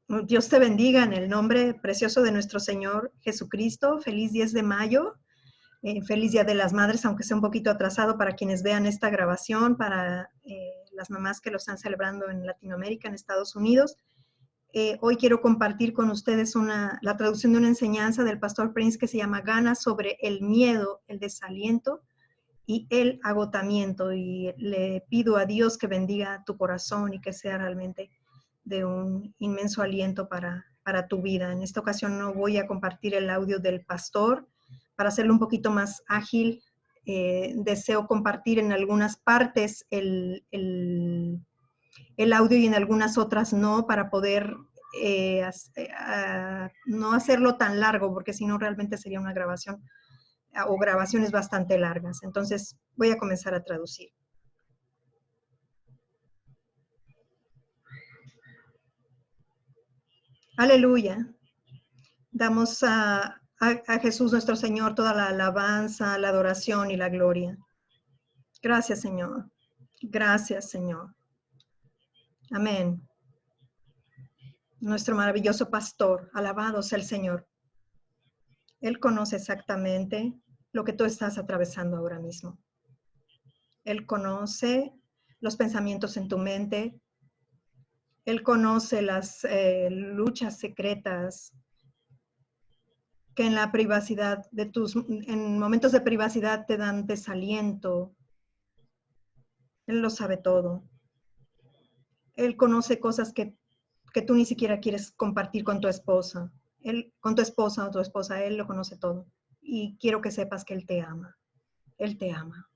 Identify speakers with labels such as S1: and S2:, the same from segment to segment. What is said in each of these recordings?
S1: Dios te bendiga en el nombre precioso de nuestro Señor Jesucristo. Feliz 10 de mayo. Feliz Día de las Madres, aunque sea un poquito atrasado para quienes vean esta grabación, para las mamás que lo están celebrando en Latinoamérica, en Estados Unidos. Hoy quiero compartir con ustedes la traducción de una enseñanza del pastor Prince que se llama Gana sobre el miedo, el desaliento y el agotamiento. Y le pido a Dios que bendiga tu corazón y que sea realmente de un inmenso aliento para tu vida. En esta ocasión no voy a compartir el audio del pastor. Para hacerlo un poquito más ágil, deseo compartir en algunas partes el audio y en algunas otras no, para poder no hacerlo tan largo, porque si no realmente sería una grabación o grabaciones bastante largas. Entonces voy a comenzar a traducir. Aleluya. Damos a Jesús nuestro Señor toda la alabanza, la adoración y la gloria. Gracias, Señor. Gracias, Señor. Amén. Nuestro maravilloso pastor, alabado sea el Señor. Él conoce exactamente lo que tú estás atravesando ahora mismo. Él conoce los pensamientos en tu mente. Él conoce las luchas secretas que en la privacidad en momentos de privacidad te dan desaliento. Él lo sabe todo. Él conoce cosas que tú ni siquiera quieres compartir con tu esposa. Con tu esposa o tu esposa, Él lo conoce todo. Y quiero que sepas que Él te ama. Él te ama.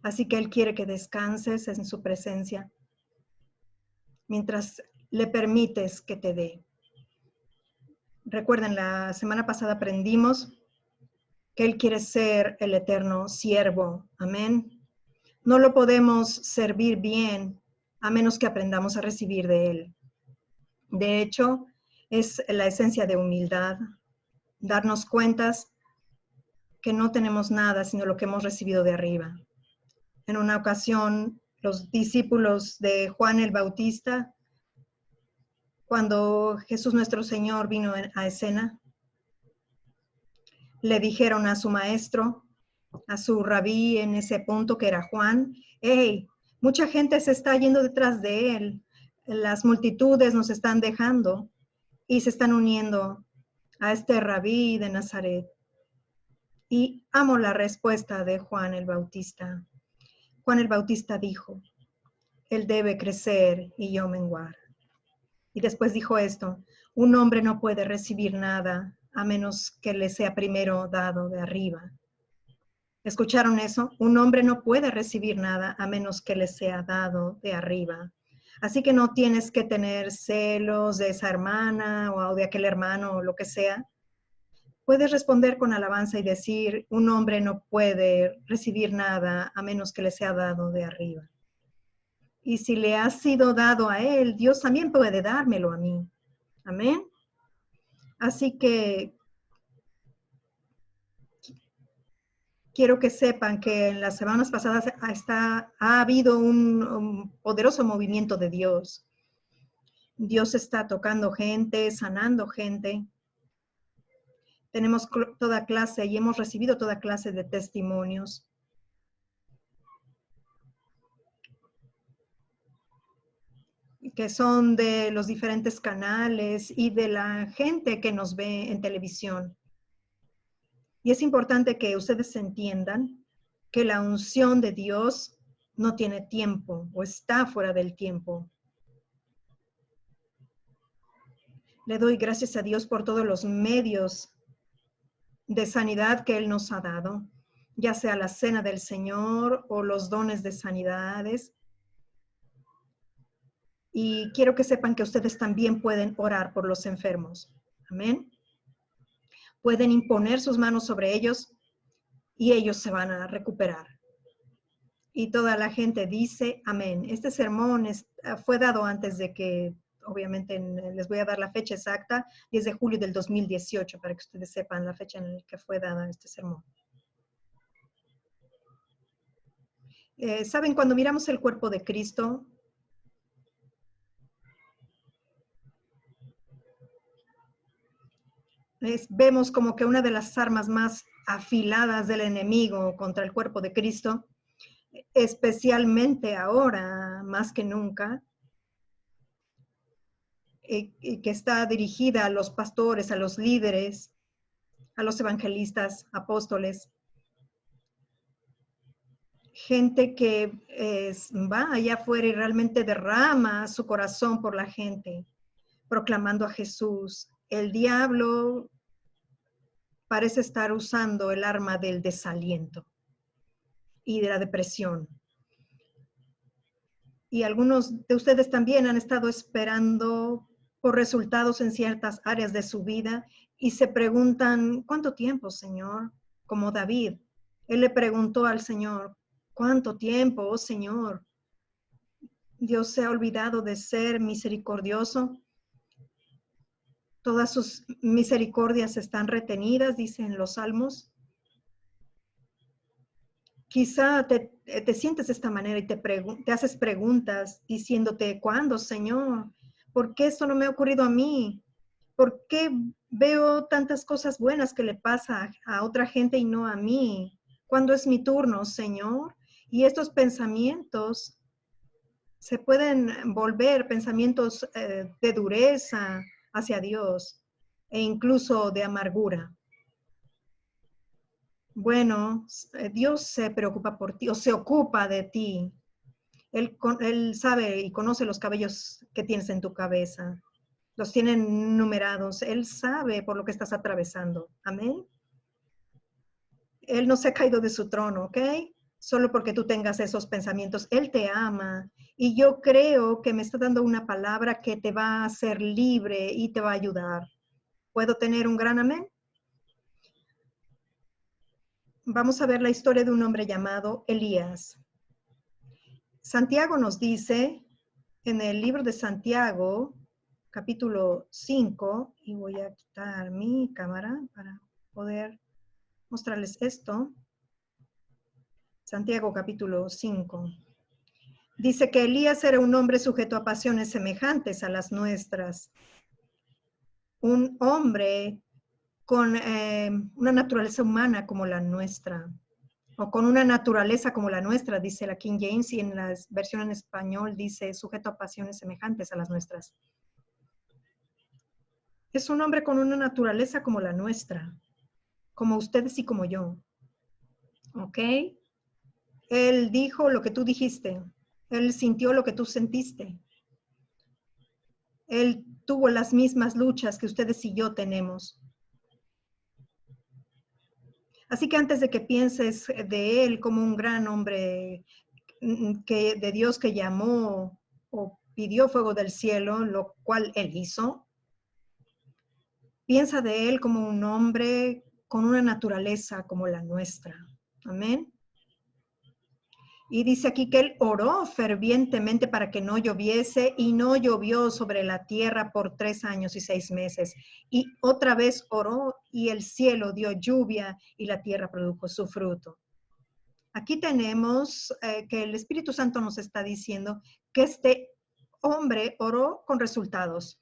S1: Así que Él quiere que descanses en su presencia mientras le permites que te dé. Recuerden, la semana pasada aprendimos que Él quiere ser el eterno siervo. Amén. No lo podemos servir bien a menos que aprendamos a recibir de Él. De hecho, es la esencia de humildad, darnos cuentas que no tenemos nada sino lo que hemos recibido de arriba. En una ocasión, los discípulos de Juan el Bautista, cuando Jesús nuestro Señor vino a escena, le dijeron a su maestro, a su rabí en ese punto que era Juan, hey, mucha gente se está yendo detrás de él, las multitudes nos están dejando y se están uniendo a este rabí de Nazaret. Y amo la respuesta de Juan el Bautista. Juan el Bautista dijo, él debe crecer y yo menguar. Y después dijo esto, un hombre no puede recibir nada a menos que le sea primero dado de arriba. ¿Escucharon eso? Un hombre no puede recibir nada a menos que le sea dado de arriba. Así que no tienes que tener celos de esa hermana o de aquel hermano o lo que sea. Puedes responder con alabanza y decir, un hombre no puede recibir nada a menos que le sea dado de arriba. Y si le ha sido dado a él, Dios también puede dármelo a mí. Amén. Así que quiero que sepan que en las semanas pasadas ha habido un poderoso movimiento de Dios. Dios está tocando gente, sanando gente. Tenemos toda clase y hemos recibido toda clase de testimonios. Que son de los diferentes canales y de la gente que nos ve en televisión. Y es importante que ustedes entiendan que la unción de Dios no tiene tiempo o está fuera del tiempo. Le doy gracias a Dios por todos los medios de sanidad que Él nos ha dado, ya sea la cena del Señor o los dones de sanidades. Y quiero que sepan que ustedes también pueden orar por los enfermos. Amén. Pueden imponer sus manos sobre ellos y ellos se van a recuperar. Y toda la gente dice amén. Este sermón fue dado antes de que, obviamente, les voy a dar la fecha exacta, 10 de julio del 2018, para que ustedes sepan la fecha en la que fue dada este sermón. ¿Saben? Cuando miramos el cuerpo de Cristo, vemos como que una de las armas más afiladas del enemigo contra el cuerpo de Cristo, especialmente ahora, más que nunca, y que está dirigida a los pastores, a los líderes, a los evangelistas, apóstoles, gente que va allá afuera y realmente derrama su corazón por la gente, proclamando a Jesús. El diablo parece estar usando el arma del desaliento y de la depresión. Y algunos de ustedes también han estado esperando por resultados en ciertas áreas de su vida y se preguntan, ¿cuánto tiempo, Señor? Como David, él le preguntó al Señor, ¿cuánto tiempo, oh Señor? Dios se ha olvidado de ser misericordioso. Todas sus misericordias están retenidas, dicen los salmos. Quizá te sientes de esta manera y te haces preguntas diciéndote, ¿cuándo, Señor? ¿Por qué esto no me ha ocurrido a mí? ¿Por qué veo tantas cosas buenas que le pasa a otra gente y no a mí? ¿Cuándo es mi turno, Señor? Y estos pensamientos se pueden volver pensamientos de dureza hacia Dios e incluso de amargura. Bueno, Dios se preocupa por ti o se ocupa de ti. Él sabe y conoce los cabellos que tienes en tu cabeza. Los tienen numerados. Él sabe por lo que estás atravesando. Amén. Él no se ha caído de su trono, ¿ok? Solo porque tú tengas esos pensamientos. Él te ama. Y yo creo que me está dando una palabra que te va a hacer libre y te va a ayudar. ¿Puedo tener un gran amén? Vamos a ver la historia de un hombre llamado Elías. Santiago nos dice en el libro de Santiago, capítulo 5, y voy a quitar mi cámara para poder mostrarles esto. Santiago capítulo 5. Dice que Elías era un hombre sujeto a pasiones semejantes a las nuestras. Un hombre con una naturaleza humana como la nuestra, o con una naturaleza como la nuestra, dice la King James, y en la versión en español dice sujeto a pasiones semejantes a las nuestras. Es un hombre con una naturaleza como la nuestra, como ustedes y como yo. ¿Ok? Él dijo lo que tú dijiste. Él sintió lo que tú sentiste. Él tuvo las mismas luchas que ustedes y yo tenemos. Así que antes de que pienses de él como un gran hombre de Dios que llamó o pidió fuego del cielo, lo cual él hizo, piensa de él como un hombre con una naturaleza como la nuestra. Amén. Y dice aquí que él oró fervientemente para que no lloviese y no llovió sobre la tierra por 3 años y 6 meses. Y otra vez oró y el cielo dio lluvia y la tierra produjo su fruto. Aquí tenemos que el Espíritu Santo nos está diciendo que este hombre oró con resultados.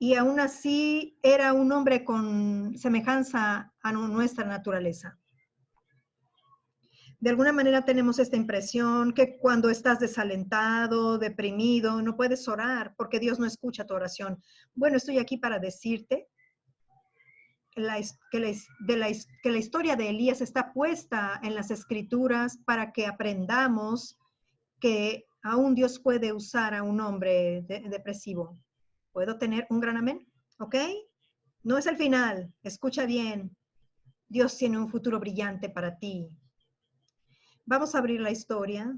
S1: Y aún así era un hombre con semejanza a nuestra naturaleza. De alguna manera tenemos esta impresión que cuando estás desalentado, deprimido, no puedes orar porque Dios no escucha tu oración. Bueno, estoy aquí para decirte que la historia de Elías está puesta en las Escrituras para que aprendamos que aún Dios puede usar a un hombre depresivo. ¿Puedo tener un gran amén? ¿Ok? No es el final. Escucha bien. Dios tiene un futuro brillante para ti. Vamos a abrir la historia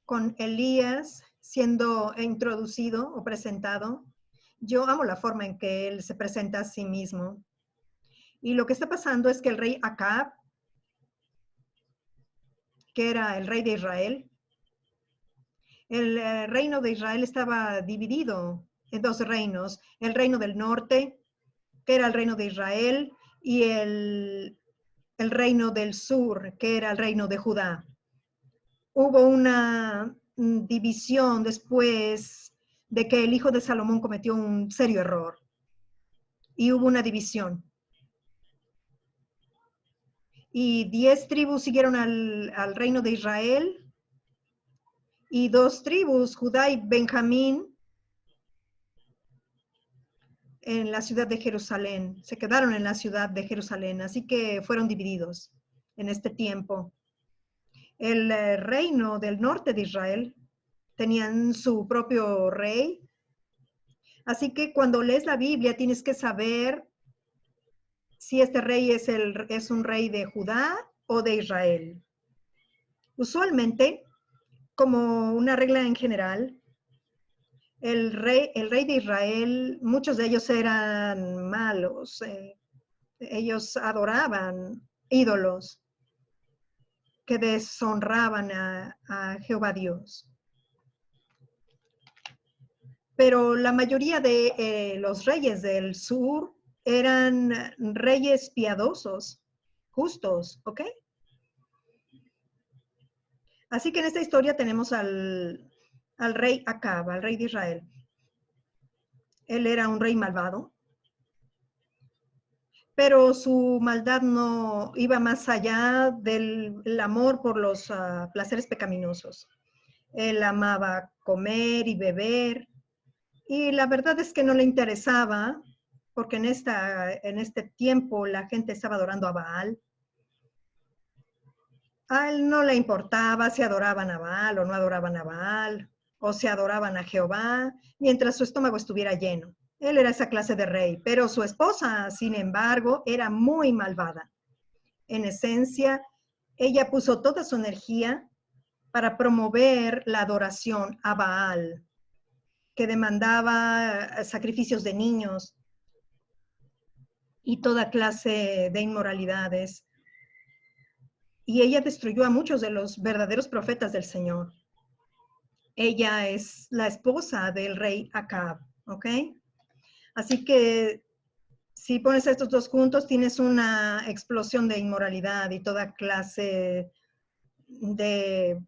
S1: con Elías siendo introducido o presentado. Yo amo la forma en que él se presenta a sí mismo. Y lo que está pasando es que el rey Acab, que era el rey de Israel, el reino de Israel estaba dividido en 2 reinos. El reino del norte, que era el reino de Israel, y el reino del sur, que era el reino de Judá. Hubo una división después de que el hijo de Salomón cometió un serio error. y hubo una división. Y 10 tribus siguieron al reino de Israel, y 2 tribus, Judá y Benjamín, en la ciudad de Jerusalén. Se quedaron en la ciudad de Jerusalén, así que fueron divididos en este tiempo. El reino del norte de Israel tenían su propio rey. Así que cuando lees la Biblia tienes que saber si este rey es un rey de Judá o de Israel. Usualmente, como una regla en general, el rey de Israel, muchos de ellos eran malos. Ellos adoraban ídolos que deshonraban a Jehová Dios. Pero la mayoría de los reyes del sur eran reyes piadosos, justos, ¿ok? Así que en esta historia tenemos al rey Acab, al rey de Israel. Él era un rey malvado, pero su maldad no iba más allá del amor por los placeres pecaminosos. Él amaba comer y beber, y la verdad es que no le interesaba, porque en este tiempo la gente estaba adorando a Baal. A él no le importaba si adoraban a Baal o no adoraban a Baal, o si adoraban a Jehová, mientras su estómago estuviera lleno. Él era esa clase de rey, pero su esposa, sin embargo, era muy malvada. En esencia, ella puso toda su energía para promover la adoración a Baal, que demandaba sacrificios de niños y toda clase de inmoralidades. Y ella destruyó a muchos de los verdaderos profetas del Señor. Ella es la esposa del rey Acab, ¿ok? Así que si pones estos dos juntos, tienes una explosión de inmoralidad y toda clase de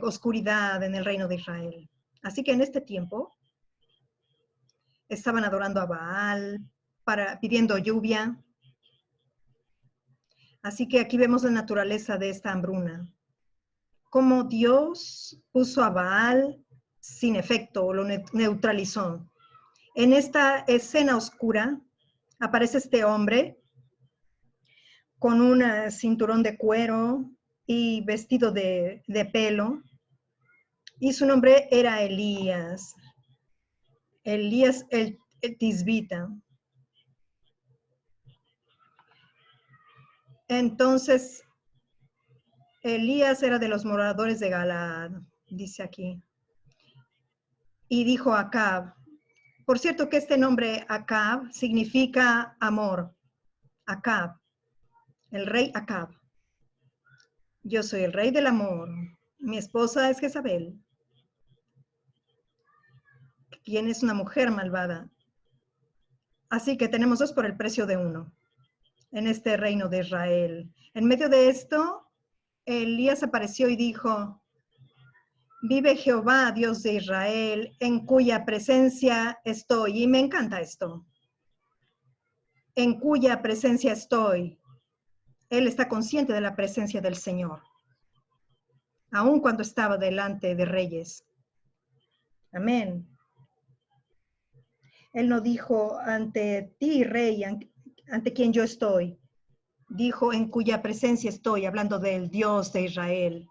S1: oscuridad en el reino de Israel. Así que en este tiempo estaban adorando a Baal, pidiendo lluvia. Así que aquí vemos la naturaleza de esta hambruna. Cómo Dios puso a Baal sin efecto, lo neutralizó. En esta escena oscura aparece este hombre con un cinturón de cuero y vestido de pelo, y su nombre era Elías. Elías el Tisbita. Entonces, Elías era de los moradores de Galaad, dice aquí. Y dijo a Acab, por cierto que este nombre Acab significa amor. Acab, el rey Acab. Yo soy el rey del amor. Mi esposa es Jezabel, quien es una mujer malvada. Así que tenemos 2 por el precio de 1 en este reino de Israel. En medio de esto, Elías apareció y dijo, vive Jehová, Dios de Israel, en cuya presencia estoy. Y me encanta esto. En cuya presencia estoy. Él está consciente de la presencia del Señor, aun cuando estaba delante de reyes. Amén. Él no dijo ante ti, rey, ante quien yo estoy. Dijo en cuya presencia estoy, hablando del Dios de Israel,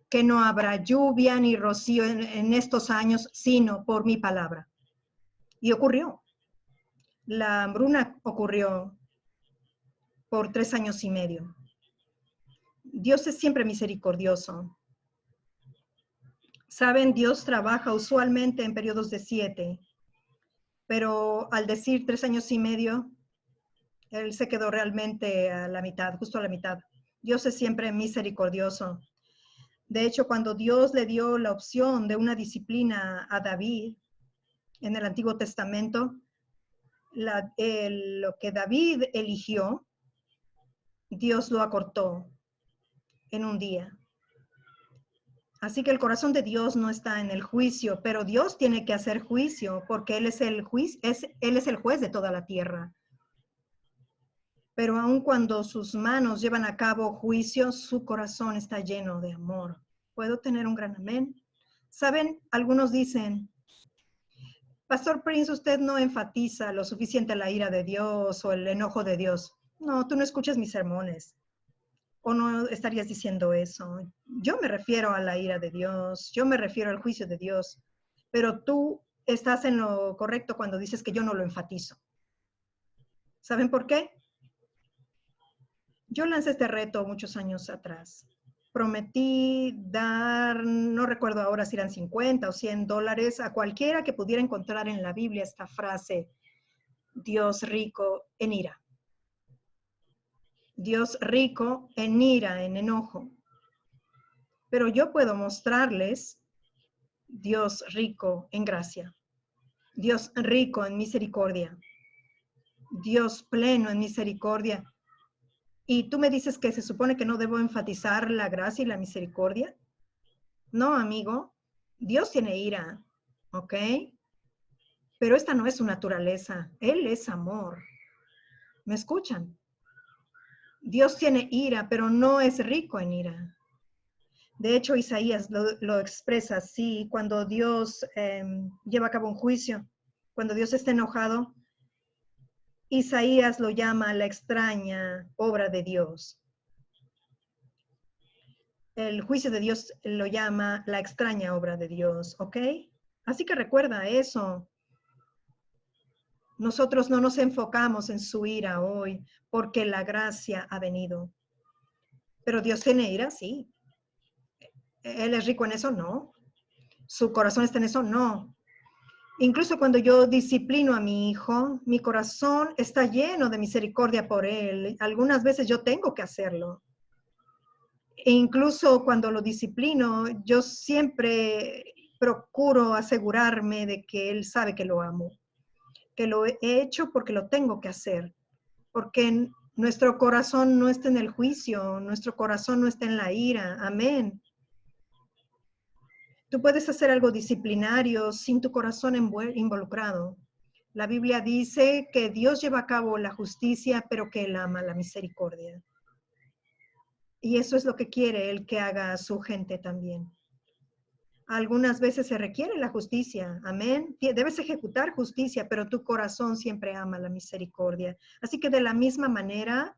S1: que no habrá lluvia ni rocío en estos años, sino por mi palabra. Y ocurrió. La hambruna ocurrió por 3 años y medio. Dios es siempre misericordioso. Saben, Dios trabaja usualmente en periodos de 7, pero al decir 3 años y medio, Él se quedó realmente a la mitad, justo a la mitad. Dios es siempre misericordioso. De hecho, cuando Dios le dio la opción de una disciplina a David en el Antiguo Testamento, lo que David eligió, Dios lo acortó en un día. Así que el corazón de Dios no está en el juicio, pero Dios tiene que hacer juicio porque Él es el juez de toda la tierra. Pero aun cuando sus manos llevan a cabo juicio, su corazón está lleno de amor. ¿Puedo tener un gran amén? Saben, algunos dicen, Pastor Prince, usted no enfatiza lo suficiente la ira de Dios o el enojo de Dios. No, tú no escuchas mis sermones. ¿O no estarías diciendo eso? Yo me refiero a la ira de Dios, yo me refiero al juicio de Dios, pero tú estás en lo correcto cuando dices que yo no lo enfatizo. ¿Saben por qué? Yo lancé este reto muchos años atrás. Prometí dar, no recuerdo ahora si eran 50 o $100 a cualquiera que pudiera encontrar en la Biblia esta frase, Dios rico en ira. Dios rico en ira, en enojo. Pero yo puedo mostrarles Dios rico en gracia, Dios rico en misericordia, Dios pleno en misericordia. ¿Y tú me dices que se supone que no debo enfatizar la gracia y la misericordia? No, amigo, Dios tiene ira, ¿ok? Pero esta no es su naturaleza, Él es amor. ¿Me escuchan? Dios tiene ira, pero no es rico en ira. De hecho, Isaías lo expresa así, cuando Dios lleva a cabo un juicio, cuando Dios está enojado, Isaías lo llama la extraña obra de Dios. El juicio de Dios lo llama la extraña obra de Dios, ¿ok? Así que recuerda eso. Nosotros no nos enfocamos en su ira hoy porque la gracia ha venido. Pero Dios tiene ira, sí. ¿Él es rico en eso? No. ¿Su corazón está en eso? No. Incluso cuando yo disciplino a mi hijo, mi corazón está lleno de misericordia por él. Algunas veces yo tengo que hacerlo. E incluso cuando lo disciplino, yo siempre procuro asegurarme de que él sabe que lo amo, que lo he hecho porque lo tengo que hacer, porque nuestro corazón no está en el juicio, nuestro corazón no está en la ira. Amén. Tú puedes hacer algo disciplinario sin tu corazón involucrado. La Biblia dice que Dios lleva a cabo la justicia, pero que Él ama la misericordia. Y eso es lo que quiere Él que haga a su gente también. Algunas veces se requiere la justicia, amén. Debes ejecutar justicia, pero tu corazón siempre ama la misericordia. Así que de la misma manera,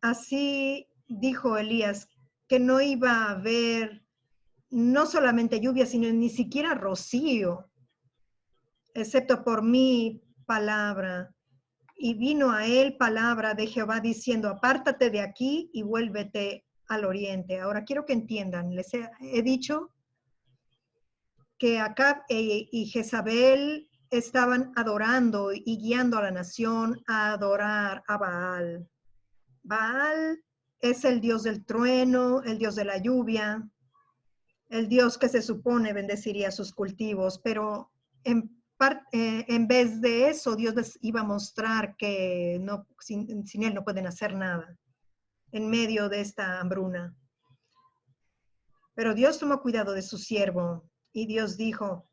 S1: así dijo Elías, que no iba a haber no solamente lluvia, sino ni siquiera rocío, excepto por mi palabra. Y vino a él palabra de Jehová diciendo, apártate de aquí y vuélvete al oriente. Ahora quiero que entiendan, les he dicho que Acab y Jezabel estaban adorando y guiando a la nación a adorar a Baal. Baal es el dios del trueno, el dios de la lluvia, el Dios que se supone bendeciría sus cultivos, pero en vez de eso, Dios les iba a mostrar que no, sin Él no pueden hacer nada en medio de esta hambruna. Pero Dios tomó cuidado de su siervo y Dios dijo,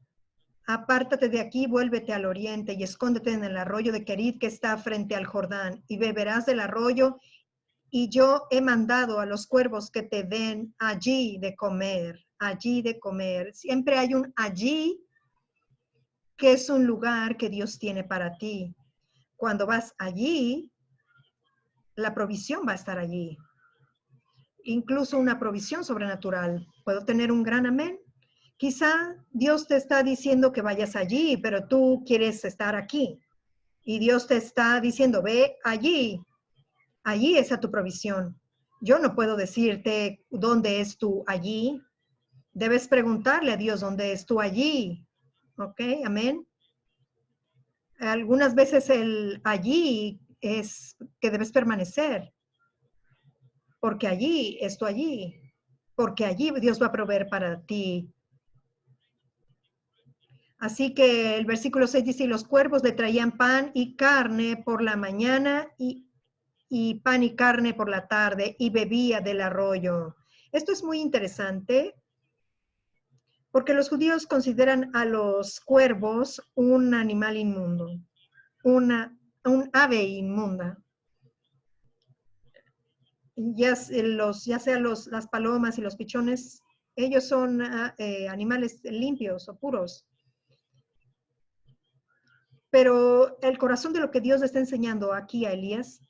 S1: apártate de aquí, vuélvete al oriente y escóndete en el arroyo de Kerit que está frente al Jordán y beberás del arroyo y yo he mandado a los cuervos que te den allí de comer, allí de comer. Siempre hay un allí que es un lugar que Dios tiene para ti. Cuando vas allí, la provisión va a estar allí. Incluso una provisión sobrenatural. ¿Puedo tener un gran amén? Quizá Dios te está diciendo que vayas allí, pero tú quieres estar aquí. Y Dios te está diciendo, ve allí. Allí está tu provisión. Yo no puedo decirte dónde es tu allí. Debes preguntarle a Dios dónde es tu allí. ¿Ok? Amén. Algunas veces el allí es que debes permanecer. Porque allí es tu allí. Porque allí Dios va a proveer para ti. Así que el versículo 6 dice, y los cuervos le traían pan y carne por la mañana y pan y carne por la tarde y bebía del arroyo. Esto es muy interesante porque los judíos consideran a los cuervos un animal inmundo, un ave inmunda. Ya sea las palomas y los pichones, ellos son animales limpios o puros. Pero el corazón de lo que Dios le está enseñando aquí a Elías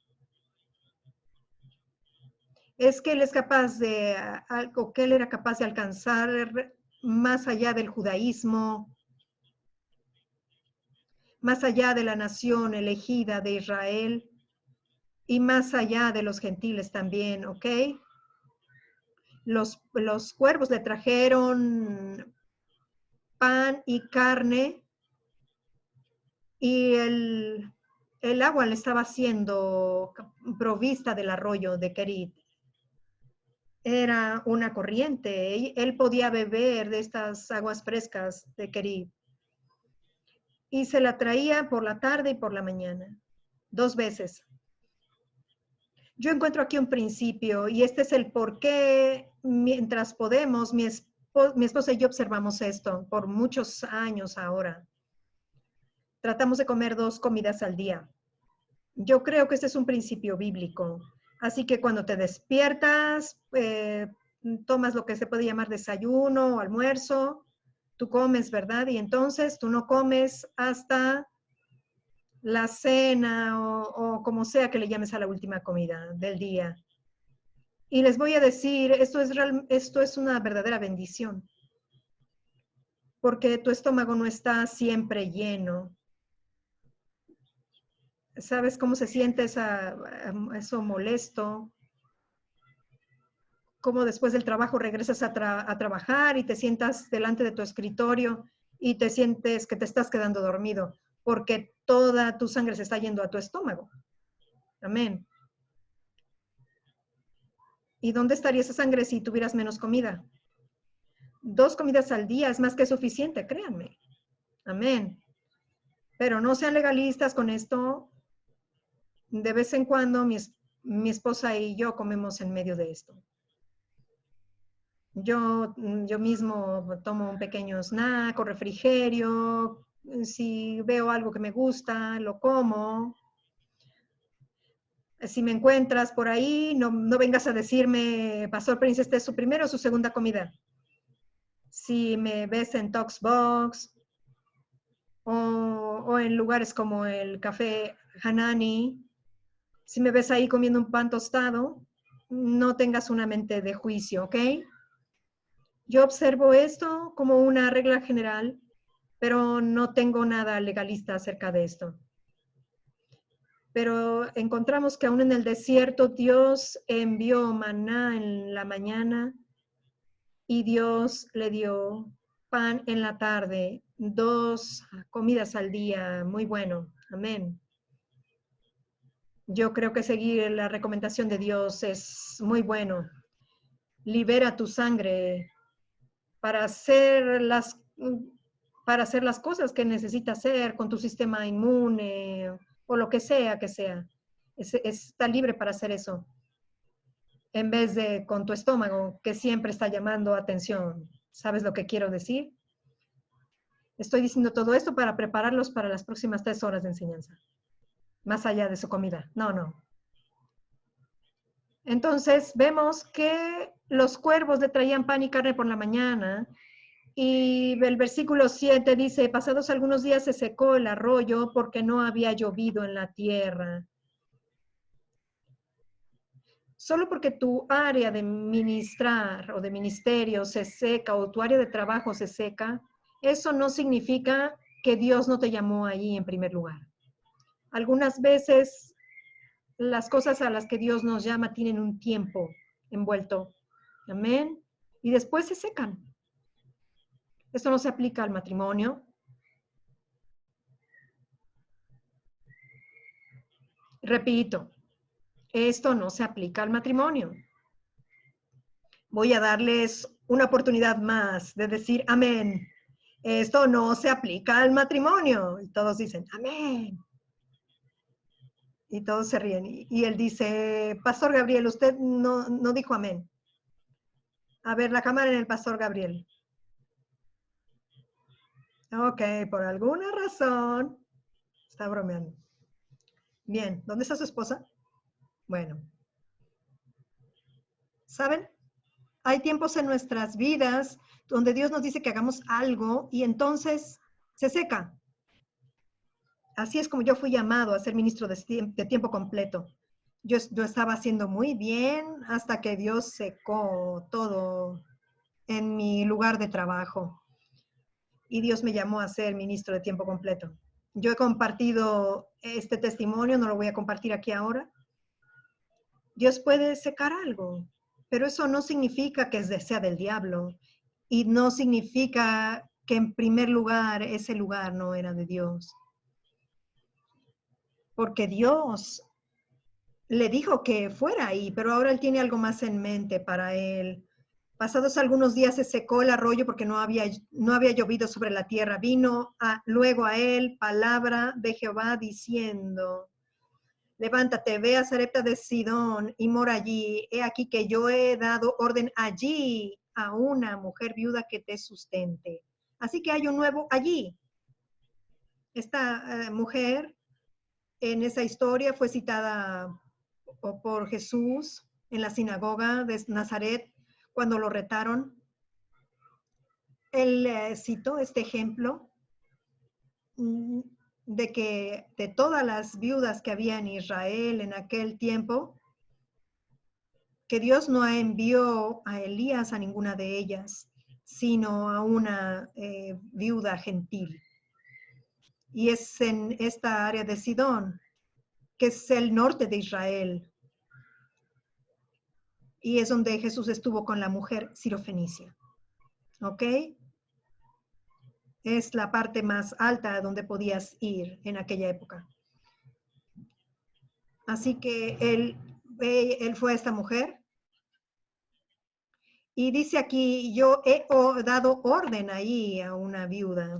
S1: es que él es capaz de algo que él era capaz de alcanzar más allá del judaísmo, más allá de la nación elegida de Israel y más allá de los gentiles también, ¿ok? Los cuervos le trajeron pan y carne y el agua le estaba siendo provista del arroyo de Kerit. Era una corriente, él podía beber de estas aguas frescas de Kerit. Y se la traía por la tarde y por la mañana, 2 veces. Yo encuentro aquí un principio y este es el por qué mientras podemos, mi esposa y yo observamos esto por muchos años ahora. Tratamos de comer 2 comidas al día. Yo creo que este es un principio bíblico. Así que cuando te despiertas, tomas lo que se puede llamar desayuno o almuerzo, tú comes, ¿verdad? Y entonces tú no comes hasta la cena o como sea que le llames a la última comida del día. Y les voy a decir, esto es una verdadera bendición, porque tu estómago no está siempre lleno. ¿Sabes cómo se siente eso molesto? Cómo después del trabajo regresas a trabajar y te sientas delante de tu escritorio y te sientes que te estás quedando dormido, porque toda tu sangre se está yendo a tu estómago. Amén. ¿Y dónde estaría esa sangre si tuvieras menos comida? 2 comidas al día es más que suficiente, créanme. Amén. Pero no sean legalistas con esto. De vez en cuando mi esposa y yo comemos en medio de esto. Yo mismo tomo un pequeño snack o refrigerio. Si veo algo que me gusta, lo como. Si me encuentras por ahí, no vengas a decirme, Pastor Prince, ¿esta es su primera o su segunda comida? Si me ves en Toxbox o en lugares como el Café Hanani, si me ves ahí comiendo un pan tostado, no tengas una mente de juicio, ¿ok? Yo observo esto como una regla general, pero no tengo nada legalista acerca de esto. Pero encontramos que aún en el desierto Dios envió maná en la mañana y Dios le dio pan en la tarde, 2 comidas al día, muy bueno, amén. Yo creo que seguir la recomendación de Dios es muy bueno. Libera tu sangre para hacer las cosas que necesitas hacer con tu sistema inmune o lo que sea que sea. Está libre para hacer eso. En vez de con tu estómago que siempre está llamando atención. ¿Sabes lo que quiero decir? Estoy diciendo todo esto para prepararlos para las próximas 3 horas de enseñanza. Más allá de su comida. No. Entonces, vemos que los cuervos le traían pan y carne por la mañana. Y el versículo 7 dice, pasados algunos días se secó el arroyo porque no había llovido en la tierra. Solo porque tu área de ministrar o de ministerio se seca o tu área de trabajo se seca, eso no significa que Dios no te llamó ahí en primer lugar. Algunas veces las cosas a las que Dios nos llama tienen un tiempo envuelto. Amén. Y después se secan. Esto no se aplica al matrimonio. Repito, esto no se aplica al matrimonio. Voy a darles una oportunidad más de decir amén. Esto no se aplica al matrimonio. Y todos dicen amén. Y todos se ríen. Y él dice, Pastor Gabriel, usted no dijo amén. A ver, la cámara en el pastor Gabriel. Ok, por alguna razón. Está bromeando. Bien, ¿dónde está su esposa? Bueno, ¿saben? Hay tiempos en nuestras vidas donde Dios nos dice que hagamos algo y entonces se seca. Así es como yo fui llamado a ser ministro de tiempo completo. Yo estaba haciendo muy bien hasta que Dios secó todo en mi lugar de trabajo. Y Dios me llamó a ser ministro de tiempo completo. Yo he compartido este testimonio, no lo voy a compartir aquí ahora. Dios puede secar algo, pero eso no significa que sea del diablo y no significa que en primer lugar ese lugar no era de Dios. Porque Dios le dijo que fuera ahí, pero ahora él tiene algo más en mente para él. Pasados algunos días se secó el arroyo porque no había llovido sobre la tierra. Vino luego a él palabra de Jehová diciendo, levántate, ve a Sarepta de Sidón y mora allí. He aquí que yo he dado orden allí a una mujer viuda que te sustente. Así que hay un nuevo allí. Esta mujer en esa historia fue citada por Jesús en la sinagoga de Nazaret cuando lo retaron. Él citó este ejemplo de que de todas las viudas que había en Israel en aquel tiempo, que Dios no envió a Elías a ninguna de ellas, sino a una viuda gentil. Y es en esta área de Sidón, que es el norte de Israel. Y es donde Jesús estuvo con la mujer sirofenicia. ¿Ok? Es la parte más alta donde podías ir en aquella época. Así que él fue a esta mujer. Y dice aquí, yo he dado orden ahí a una viuda.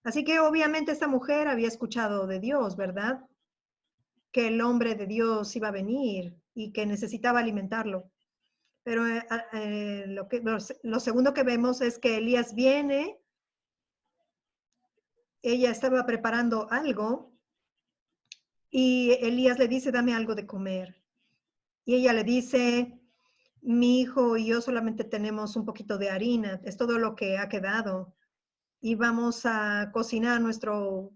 S1: Así que obviamente esta mujer había escuchado de Dios, ¿verdad? Que el hombre de Dios iba a venir y que necesitaba alimentarlo. Pero lo segundo que vemos es que Elías viene, ella estaba preparando algo y Elías le dice, dame algo de comer. Y ella le dice, mi hijo y yo solamente tenemos un poquito de harina, es todo lo que ha quedado. Y vamos a cocinar nuestro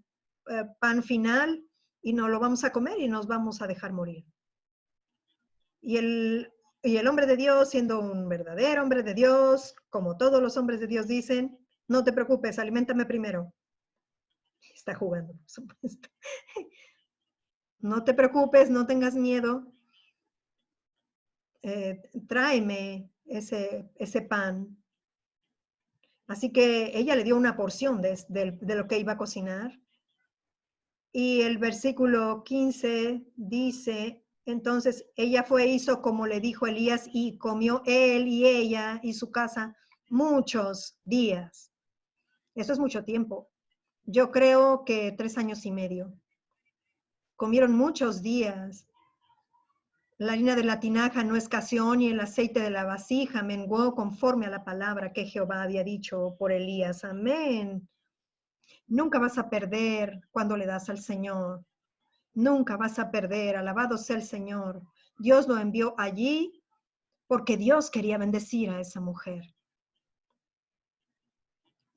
S1: pan final y nos lo vamos a comer y nos vamos a dejar morir. Y el hombre de Dios, siendo un verdadero hombre de Dios, como todos los hombres de Dios dicen, no te preocupes, aliméntame primero. Está jugando, por supuesto. No te preocupes, no tengas miedo. Tráeme ese pan. Así que ella le dio una porción de lo que iba a cocinar. Y el versículo 15 dice, entonces ella fue, hizo como le dijo Elías y comió él y ella y su casa muchos días. Eso es mucho tiempo. Yo creo que 3 años y medio. Comieron muchos días. La harina de la tinaja no escaseó ni el aceite de la vasija menguó conforme a la palabra que Jehová había dicho por Elías. Amén. Nunca vas a perder cuando le das al Señor. Nunca vas a perder. Alabado sea el Señor. Dios lo envió allí porque Dios quería bendecir a esa mujer.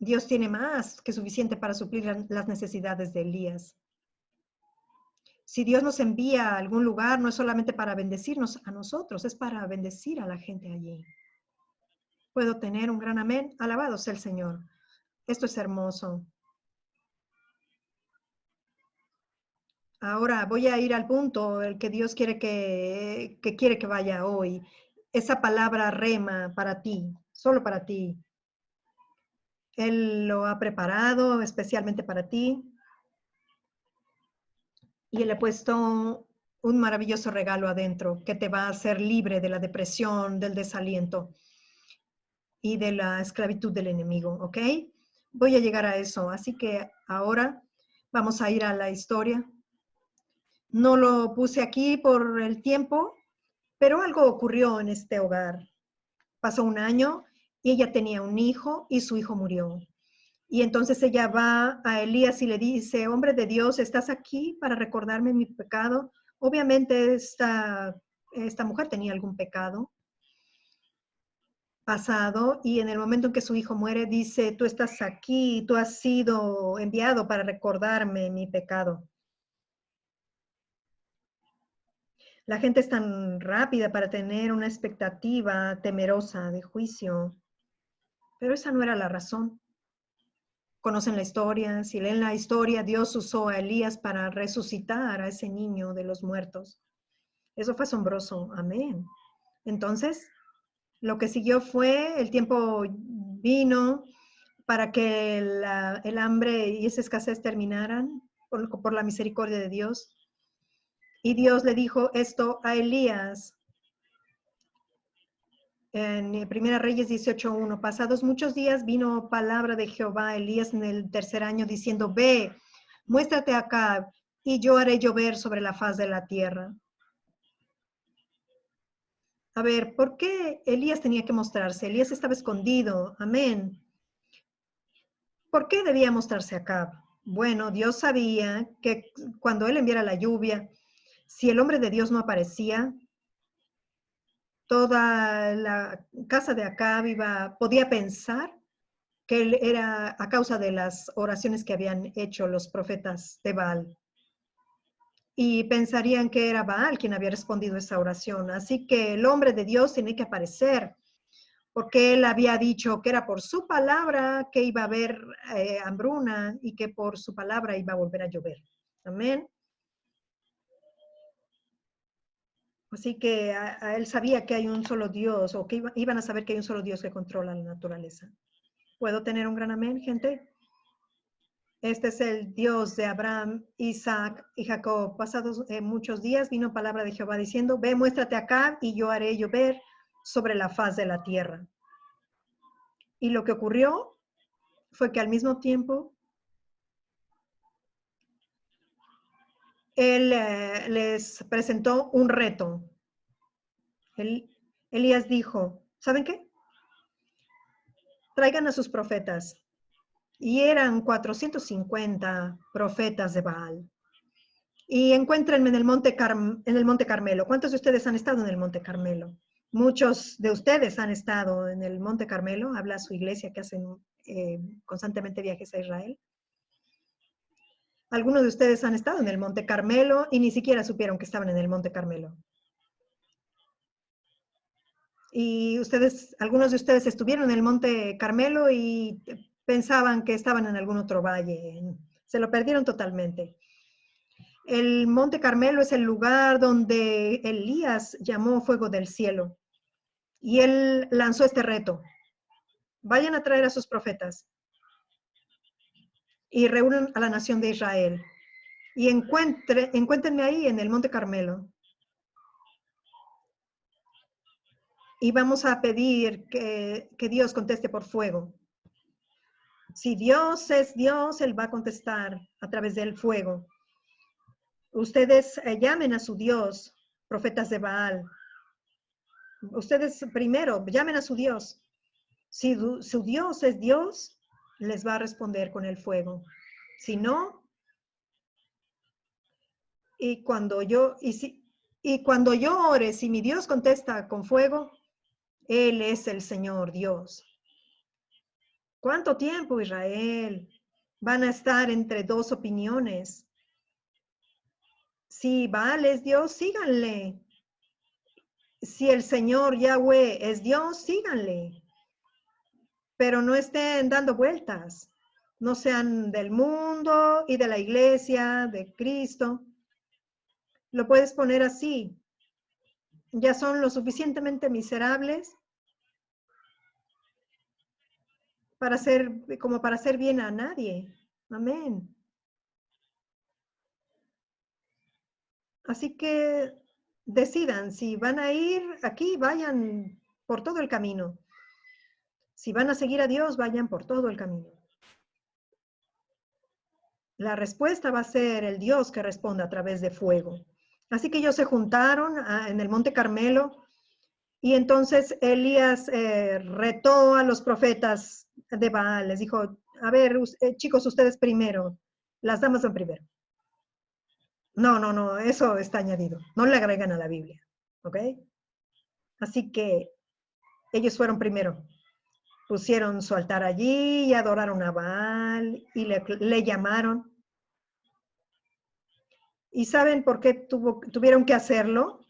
S1: Dios tiene más que suficiente para suplir las necesidades de Elías. Si Dios nos envía a algún lugar, no es solamente para bendecirnos a nosotros, es para bendecir a la gente allí. Puedo tener un gran amén. Alabado sea el Señor. Esto es hermoso. Ahora voy a ir al punto, el que Dios quiere que quiere que vaya hoy. Esa palabra rema para ti, solo para ti. Él lo ha preparado especialmente para ti. Y Él le ha puesto un maravilloso regalo adentro que te va a hacer libre de la depresión, del desaliento y de la esclavitud del enemigo, ¿ok? Voy a llegar a eso. Así que ahora vamos a ir a la historia. No lo puse aquí por el tiempo, pero algo ocurrió en este hogar. Pasó un año y ella tenía un hijo y su hijo murió. Y entonces ella va a Elías y le dice, hombre de Dios, ¿estás aquí para recordarme mi pecado? Obviamente esta mujer tenía algún pecado pasado y en el momento en que su hijo muere dice, tú estás aquí, tú has sido enviado para recordarme mi pecado. La gente es tan rápida para tener una expectativa temerosa de juicio, pero esa no era la razón. Conocen la historia, si leen la historia, Dios usó a Elías para resucitar a ese niño de los muertos. Eso fue asombroso, amén. Entonces, lo que siguió fue, el tiempo vino para que el hambre y esa escasez terminaran por la misericordia de Dios. Y Dios le dijo esto a Elías en Primera Reyes 18:1. Pasados muchos días vino palabra de Jehová a Elías en el tercer año diciendo, ve, muéstrate acá y yo haré llover sobre la faz de la tierra. A ver, ¿por qué Elías tenía que mostrarse? Elías estaba escondido, amén. ¿Por qué debía mostrarse acá? Bueno, Dios sabía que cuando él enviara la lluvia, si el hombre de Dios no aparecía, toda la casa de Acab podía pensar que él era a causa de las oraciones que habían hecho los profetas de Baal. Y pensarían que era Baal quien había respondido esa oración. Así que el hombre de Dios tiene que aparecer, porque él había dicho que era por su palabra que iba a haber hambruna y que por su palabra iba a volver a llover. Amén. Así que él sabía que hay un solo Dios, o que iban a saber que hay un solo Dios que controla la naturaleza. ¿Puedo tener un gran amén, gente? Este es el Dios de Abraham, Isaac y Jacob. Pasados muchos días vino palabra de Jehová diciendo, ve, muéstrate acá y yo haré llover sobre la faz de la tierra. Y lo que ocurrió fue que al mismo tiempo él les presentó un reto. Elías dijo, ¿saben qué? Traigan a sus profetas. Y eran 450 profetas de Baal. Y encuéntrenme en el Monte Carmelo. ¿Cuántos de ustedes han estado en el Monte Carmelo? Muchos de ustedes han estado en el Monte Carmelo. Habla su iglesia que hacen constantemente viajes a Israel. Algunos de ustedes han estado en el Monte Carmelo y ni siquiera supieron que estaban en el Monte Carmelo. Y algunos de ustedes estuvieron en el Monte Carmelo y pensaban que estaban en algún otro valle. Se lo perdieron totalmente. El Monte Carmelo es el lugar donde Elías llamó fuego del cielo. Y él lanzó este reto. Vayan a traer a sus profetas y reúnan a la nación de Israel. Y encuéntrenme ahí en el Monte Carmelo. Y vamos a pedir que Dios conteste por fuego. Si Dios es Dios, Él va a contestar a través del fuego. Ustedes llamen a su Dios, profetas de Baal. Ustedes primero llamen a su Dios. Si su Dios es Dios, les va a responder con el fuego. Si no, y cuando yo ore, si mi Dios contesta con fuego, Él es el Señor Dios. ¿Cuánto tiempo, Israel? Van a estar entre dos opiniones. Si Baal es Dios, síganle. Si el Señor Yahweh es Dios, síganle. Pero no estén dando vueltas. No sean del mundo y de la iglesia, de Cristo. Lo puedes poner así. Ya son lo suficientemente miserables para hacer bien a nadie. Amén. Así que decidan, si van a ir aquí, vayan por todo el camino. Si van a seguir a Dios, vayan por todo el camino. La respuesta va a ser el Dios que responda a través de fuego. Así que ellos se juntaron en el Monte Carmelo Y entonces Elías retó a los profetas de Baal, les dijo, a ver, chicos, ustedes primero, las damas van primero. No, eso está añadido, no le agregan a la Biblia, ¿ok? Así que ellos fueron primero, pusieron su altar allí y adoraron a Baal y le llamaron. ¿Y saben por qué tuvieron que hacerlo?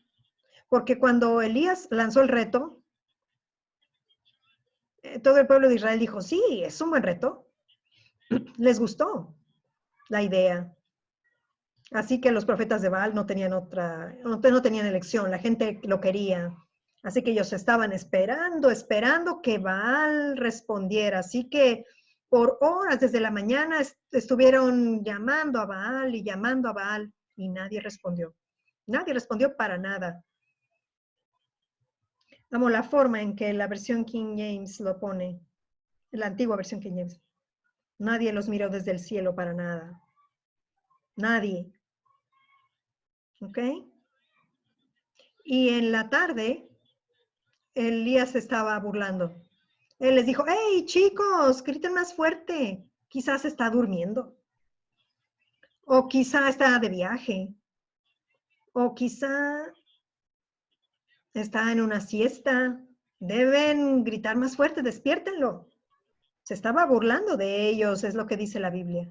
S1: Porque cuando Elías lanzó el reto, todo el pueblo de Israel dijo, sí, es un buen reto. Les gustó la idea. Así que los profetas de Baal no tenían no tenían elección, la gente lo quería. Así que ellos estaban esperando que Baal respondiera. Así que por horas desde la mañana estuvieron llamando a Baal y llamando a Baal y nadie respondió. Nadie respondió para nada. Amo la forma en que la versión King James lo pone, la antigua versión King James. Nadie los miró desde el cielo para nada. Nadie. ¿Ok? Y en la tarde, Elías estaba burlando. Él les dijo, hey chicos, griten más fuerte. Quizás está durmiendo. O quizá está de viaje. O quizá está en una siesta. Deben gritar más fuerte, despiértenlo. Se estaba burlando de ellos, es lo que dice la Biblia.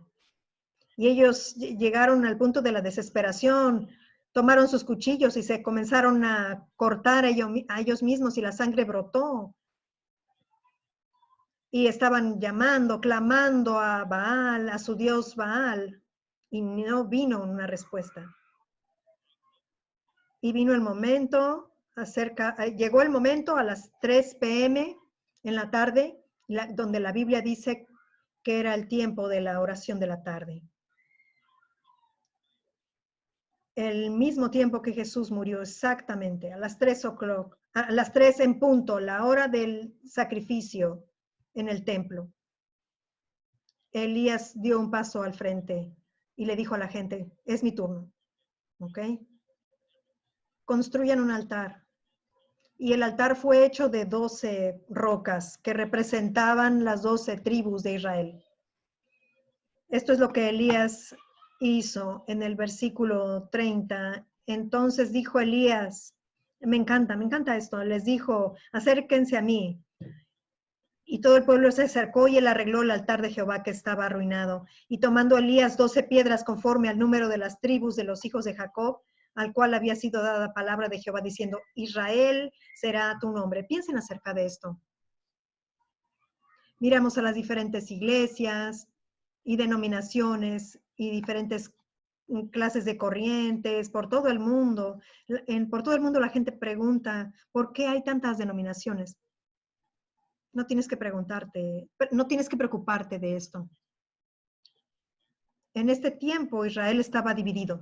S1: Y ellos llegaron al punto de la desesperación, tomaron sus cuchillos y se comenzaron a cortar a ellos mismos y la sangre brotó. Y estaban llamando, clamando a Baal, a su dios Baal, y no vino una respuesta. Y vino el momento, llegó el momento a las 3 p.m. en la tarde, donde la Biblia dice que era el tiempo de la oración de la tarde. El mismo tiempo que Jesús murió, exactamente, a las 3 o'clock, a las 3 en punto, la hora del sacrificio en el templo. Elías dio un paso al frente y le dijo a la gente, es mi turno, ¿ok? Construyan un altar. Y el altar fue hecho de 12 rocas que representaban las 12 tribus de Israel. Esto es lo que Elías hizo en el versículo 30. Entonces dijo Elías, me encanta esto, les dijo, acérquense a mí. Y todo el pueblo se acercó y él arregló el altar de Jehová que estaba arruinado. Y tomando Elías 12 piedras conforme al número de las tribus de los hijos de Jacob, al cual había sido dada palabra de Jehová diciendo, Israel será tu nombre. Piensen acerca de esto. Miramos a las diferentes iglesias y denominaciones y diferentes clases de corrientes por todo el mundo. Por todo el mundo la gente pregunta, ¿por qué hay tantas denominaciones? No tienes que no tienes que preocuparte de esto. En este tiempo Israel estaba dividido.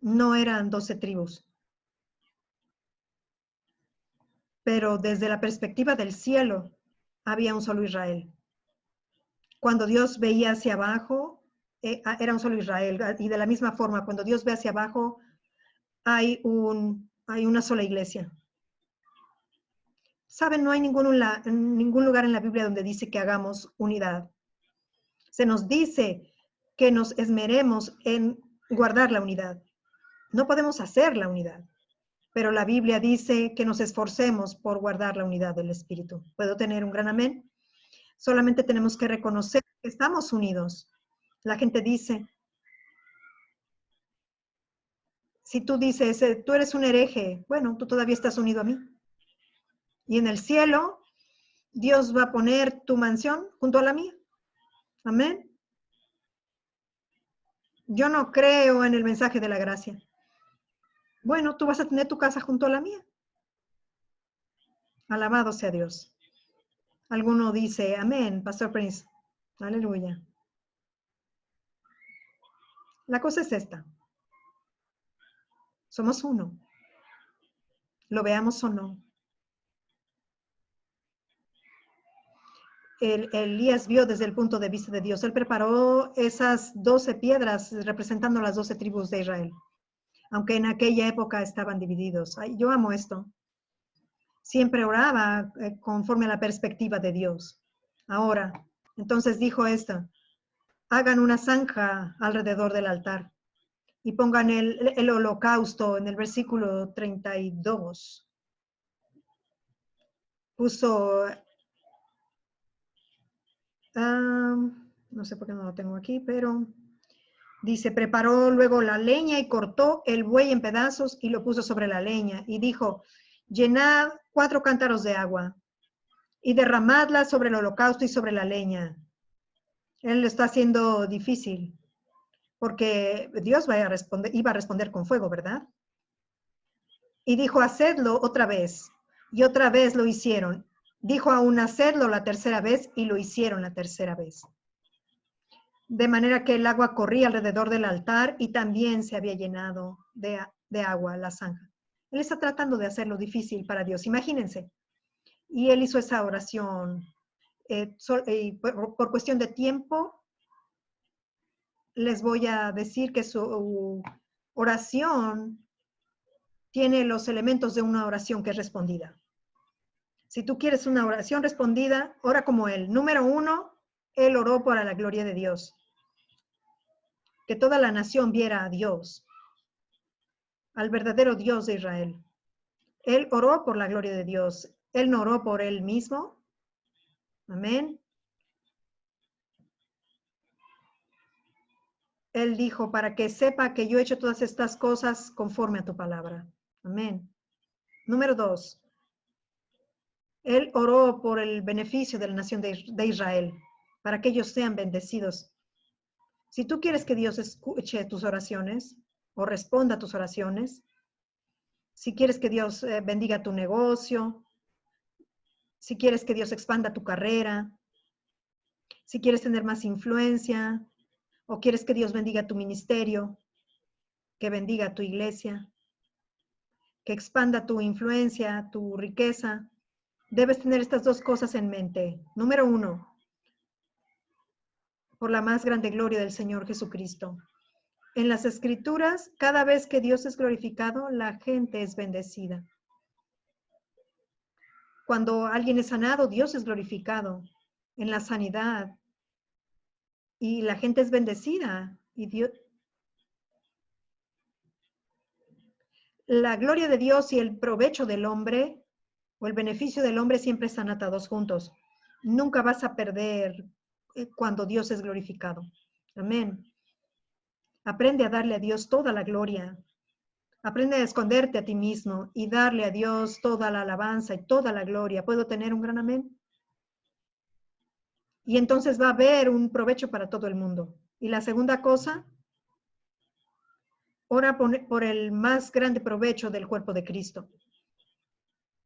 S1: No eran 12 tribus. Pero desde la perspectiva del cielo, había un solo Israel. Cuando Dios veía hacia abajo, era un solo Israel. Y de la misma forma, cuando Dios ve hacia abajo, hay una sola iglesia. ¿Saben? No hay ningún lugar en la Biblia donde dice que hagamos unidad. Se nos dice que nos esmeremos en guardar la unidad. No podemos hacer la unidad, pero la Biblia dice que nos esforcemos por guardar la unidad del Espíritu. ¿Puedo tener un gran amén? Solamente tenemos que reconocer que estamos unidos. La gente dice, si tú dices, tú eres un hereje, bueno, tú todavía estás unido a mí. Y en el cielo, Dios va a poner tu mansión junto a la mía. Amén. Yo no creo en el mensaje de la gracia. Bueno, tú vas a tener tu casa junto a la mía. Alabado sea Dios. Alguno dice, amén, Pastor Prince. Aleluya. La cosa es esta. Somos uno. Lo veamos o no. Elías vio desde el punto de vista de Dios. Él preparó esas 12 piedras representando las 12 tribus de Israel. Aunque en aquella época estaban divididos. Ay, yo amo esto. siempre oraba conforme a la perspectiva de Dios. Ahora, entonces dijo esto: hagan una zanja alrededor del altar y pongan el holocausto en el versículo 32. Puso, no sé por qué no lo tengo aquí, pero dice, preparó luego la leña y cortó el buey en pedazos y lo puso sobre la leña y dijo, llenad 4 cántaros de agua y derramadla sobre el holocausto y sobre la leña. Él lo está haciendo difícil porque Dios iba a responder con fuego, ¿verdad? Y dijo, hacedlo otra vez. Y otra vez lo hicieron. Dijo aún, hacedlo la tercera vez, y lo hicieron la tercera vez. De manera que el agua corría alrededor del altar y también se había llenado de agua la zanja. Él está tratando de hacerlo difícil para Dios, imagínense. Y él hizo esa oración. Por cuestión de tiempo, les voy a decir que su oración tiene los elementos de una oración que es respondida. Si tú quieres una oración respondida, ora como él. Número 1, él oró para la gloria de Dios. Que toda la nación viera a Dios, al verdadero Dios de Israel. Él oró por la gloria de Dios. Él no oró por él mismo. Amén. Él dijo, para que sepa que yo he hecho todas estas cosas conforme a tu palabra. Amén. Número 2, él oró por el beneficio de la nación de Israel, para que ellos sean bendecidos. Si tú quieres que Dios escuche tus oraciones o responda a tus oraciones, si quieres que Dios bendiga tu negocio, si quieres que Dios expanda tu carrera, si quieres tener más influencia o quieres que Dios bendiga tu ministerio, que bendiga tu iglesia, que expanda tu influencia, tu riqueza, debes tener estas 2 cosas en mente. Número 1, por la más grande gloria del Señor Jesucristo. En las Escrituras, cada vez que Dios es glorificado, la gente es bendecida. Cuando alguien es sanado, Dios es glorificado en la sanidad y la gente es bendecida. Y Dios, la gloria de Dios y el provecho del hombre o el beneficio del hombre siempre están atados juntos. Nunca vas a perder cuando Dios es glorificado. Amén. Aprende a darle a Dios toda la gloria. Aprende a esconderte a ti mismo y darle a Dios toda la alabanza y toda la gloria. ¿Puedo tener un gran amén? Y entonces va a haber un provecho para todo el mundo. Y la segunda cosa, ora por el más grande provecho del cuerpo de Cristo.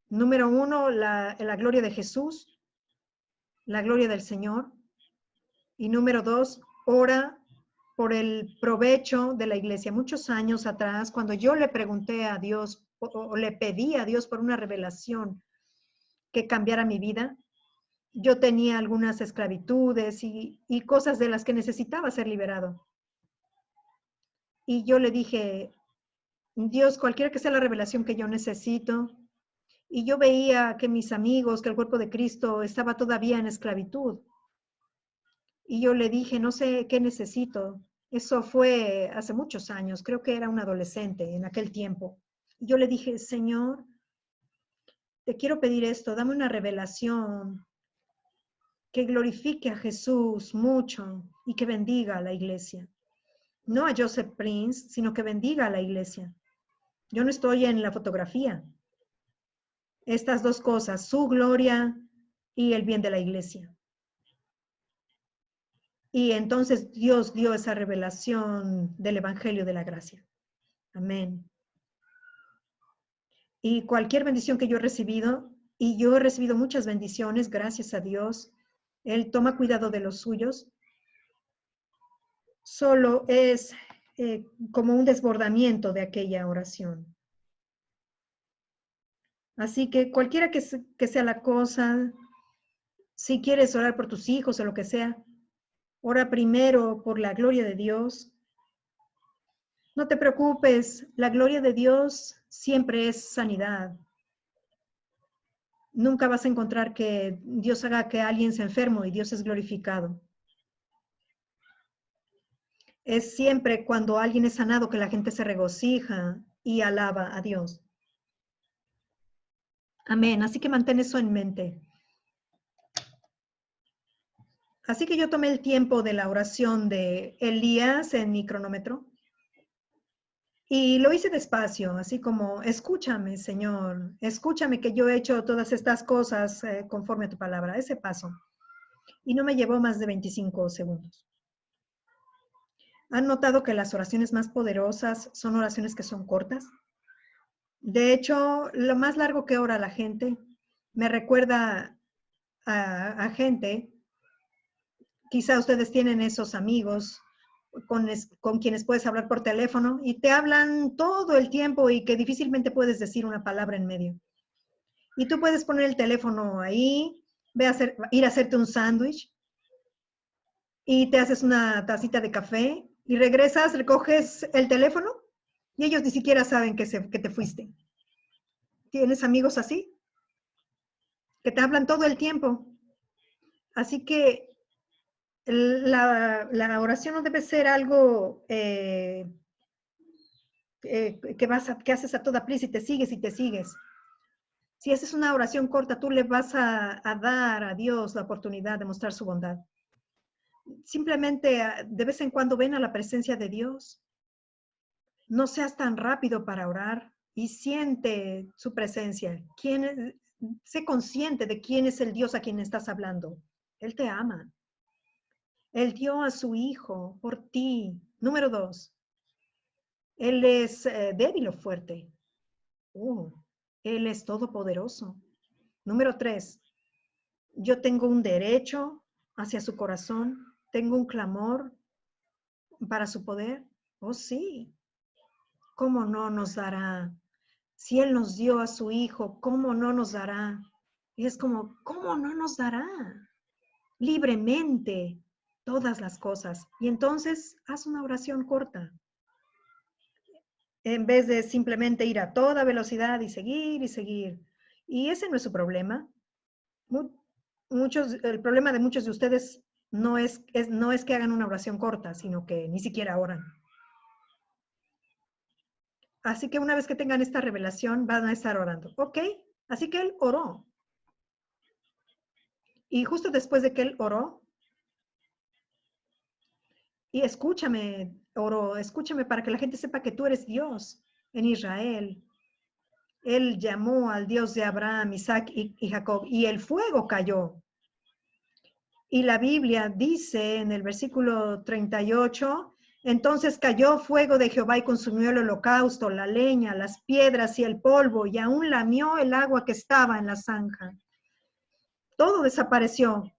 S1: Número 1, la gloria de Jesús, la gloria del Señor. Y número 2, ora por el provecho de la iglesia. Muchos años atrás, cuando yo le pregunté a Dios o le pedí a Dios por una revelación que cambiara mi vida, yo tenía algunas esclavitudes y cosas de las que necesitaba ser liberado. Y yo le dije, Dios, cualquiera que sea la revelación que yo necesito, y yo veía que mis amigos, que el cuerpo de Cristo estaba todavía en esclavitud. Y yo le dije, no sé qué necesito. Eso fue hace muchos años, creo que era un adolescente en aquel tiempo. Y yo le dije, Señor, te quiero pedir esto, dame una revelación que glorifique a Jesús mucho y que bendiga a la iglesia. No a Joseph Prince, sino que bendiga a la iglesia. Yo no estoy en la fotografía. Estas 2 cosas, su gloria y el bien de la iglesia. Y entonces Dios dio esa revelación del Evangelio de la Gracia. Amén. Y cualquier bendición que yo he recibido, y yo he recibido muchas bendiciones, gracias a Dios, Él toma cuidado de los suyos, solo es como un desbordamiento de aquella oración. Así que cualquiera que sea la cosa, si quieres orar por tus hijos o lo que sea, ora primero por la gloria de Dios. No te preocupes, la gloria de Dios siempre es sanidad. Nunca vas a encontrar que Dios haga que alguien se enfermo y Dios es glorificado. Es siempre cuando alguien es sanado que la gente se regocija y alaba a Dios. Amén. Así que mantén eso en mente. Así que yo tomé el tiempo de la oración de Elías en mi cronómetro y lo hice despacio, así como, escúchame, Señor, escúchame que yo he hecho todas estas cosas conforme a tu palabra, ese paso. Y no me llevó más de 25 segundos. ¿Han notado que las oraciones más poderosas son oraciones que son cortas? De hecho, lo más largo que ora la gente me recuerda a gente, quizá ustedes tienen esos amigos con quienes puedes hablar por teléfono y te hablan todo el tiempo y que difícilmente puedes decir una palabra en medio. Y tú puedes poner el teléfono ahí, ir a hacerte un sándwich y te haces una tacita de café y regresas, recoges el teléfono y ellos ni siquiera saben que te fuiste. ¿Tienes amigos así? Que te hablan todo el tiempo. Así que la oración no debe ser algo que haces a toda prisa y te sigues y te sigues. Si haces una oración corta, tú le vas a dar a Dios la oportunidad de mostrar su bondad. Simplemente de vez en cuando ven a la presencia de Dios. No seas tan rápido para orar y siente su presencia. Sé consciente de quién es el Dios a quien estás hablando. Él te ama. Él dio a su Hijo por ti. Número 2, Él es débil o fuerte. Él es todopoderoso. Número 3, yo tengo un derecho hacia su corazón. Tengo un clamor para su poder. Oh, sí. ¿Cómo no nos dará? Si Él nos dio a su Hijo, ¿cómo no nos dará? Y es como, ¿cómo no nos dará? Libremente todas las cosas. Y entonces haz una oración corta. En vez de simplemente ir a toda velocidad y seguir y seguir. Y ese no es su problema. El problema de muchos de ustedes no es que hagan una oración corta, sino que ni siquiera oran. Así que una vez que tengan esta revelación, van a estar orando. ¿Ok? Así que él oró. Y justo después de que él oró, y oró, escúchame para que la gente sepa que tú eres Dios en Israel. Él llamó al Dios de Abraham, Isaac y Jacob, y el fuego cayó. Y la Biblia dice en el versículo 38, entonces cayó fuego de Jehová y consumió el holocausto, la leña, las piedras y el polvo, y aún lamió el agua que estaba en la zanja. Todo desapareció.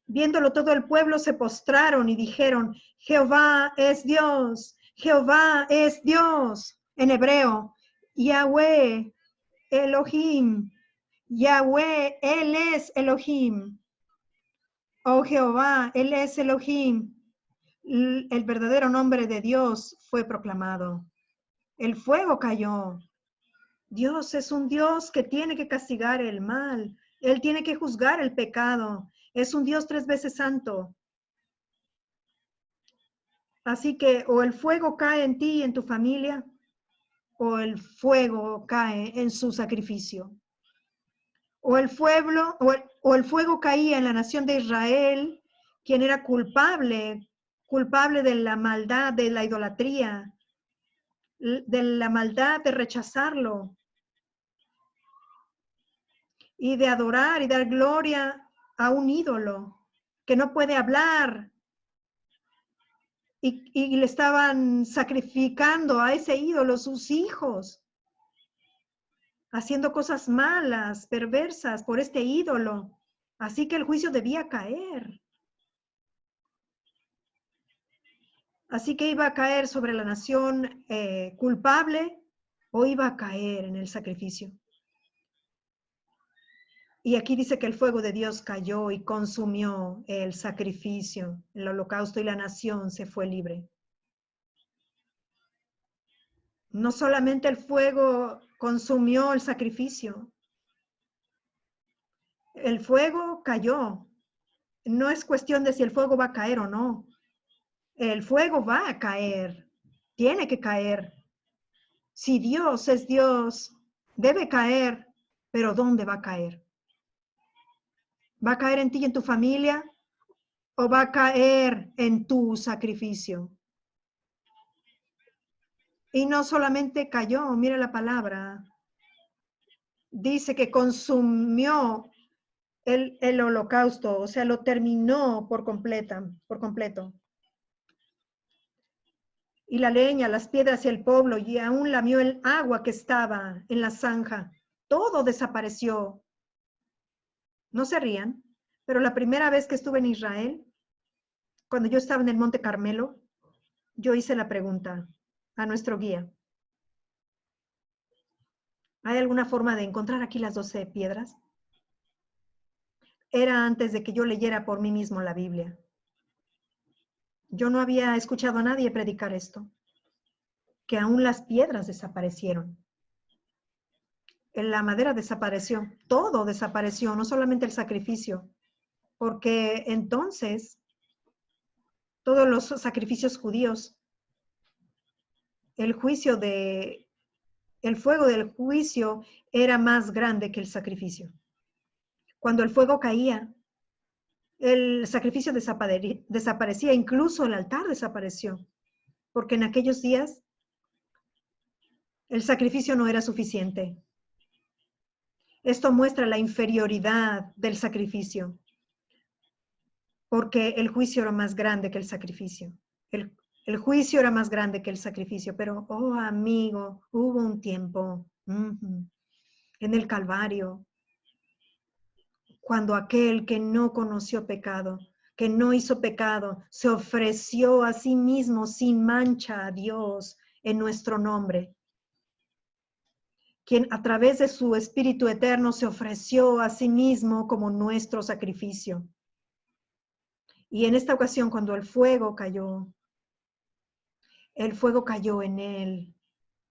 S1: Viéndolo todo el pueblo se postraron y dijeron, Jehová es Dios, Jehová es Dios. En hebreo, Yahweh, Elohim, Yahweh, Él es Elohim. Oh Jehová, Él es Elohim. El verdadero nombre de Dios fue proclamado. El fuego cayó. Dios es un Dios que tiene que castigar el mal. Él tiene que juzgar el pecado. Es un Dios 3 veces santo. Así que o el fuego cae en ti y en tu familia, o el fuego cae en su sacrificio. O el fuego caía en la nación de Israel, quien era culpable de la maldad, de la idolatría, de la maldad de rechazarlo y de adorar y dar gloria a un ídolo que no puede hablar. Y le estaban sacrificando a ese ídolo sus hijos, haciendo cosas malas, perversas por este ídolo. Así que el juicio debía caer. Así que iba a caer sobre la nación culpable o iba a caer en el sacrificio. Y aquí dice que el fuego de Dios cayó y consumió el sacrificio, el holocausto, y la nación se fue libre. No solamente el fuego consumió el sacrificio, El fuego cayó. No es cuestión de si el fuego va a caer o no. El fuego va a caer. Tiene que caer. Si Dios es Dios, debe caer. Pero ¿dónde va a caer? ¿Va a caer en ti y en tu familia? ¿O va a caer en tu sacrificio? Y no solamente cayó, mira la palabra. Dice que consumió el holocausto, o sea, lo terminó por completo. Y la leña, las piedras y el pueblo, y aún lamió el agua que estaba en la zanja. Todo desapareció. No se rían, pero la primera vez que estuve en Israel, cuando yo estaba en el Monte Carmelo, yo hice la pregunta a nuestro guía. ¿Hay alguna forma de encontrar aquí las 12 piedras? Era antes de que yo leyera por mí mismo la Biblia. Yo no había escuchado a nadie predicar esto, que aún las piedras desaparecieron. La madera desapareció, todo desapareció, no solamente el sacrificio, porque entonces todos los sacrificios judíos, el fuego del juicio era más grande que el sacrificio. Cuando el fuego caía, el sacrificio desaparecía, incluso el altar desapareció, porque en aquellos días el sacrificio no era suficiente. Esto muestra la inferioridad del sacrificio, porque el juicio era más grande que el sacrificio. El juicio era más grande que el sacrificio, pero, oh amigo, hubo un tiempo en el Calvario, cuando aquel que no conoció pecado, que no hizo pecado, se ofreció a sí mismo sin mancha a Dios en nuestro nombre. Quien a través de su Espíritu Eterno se ofreció a sí mismo como nuestro sacrificio. Y en esta ocasión, cuando el fuego cayó en él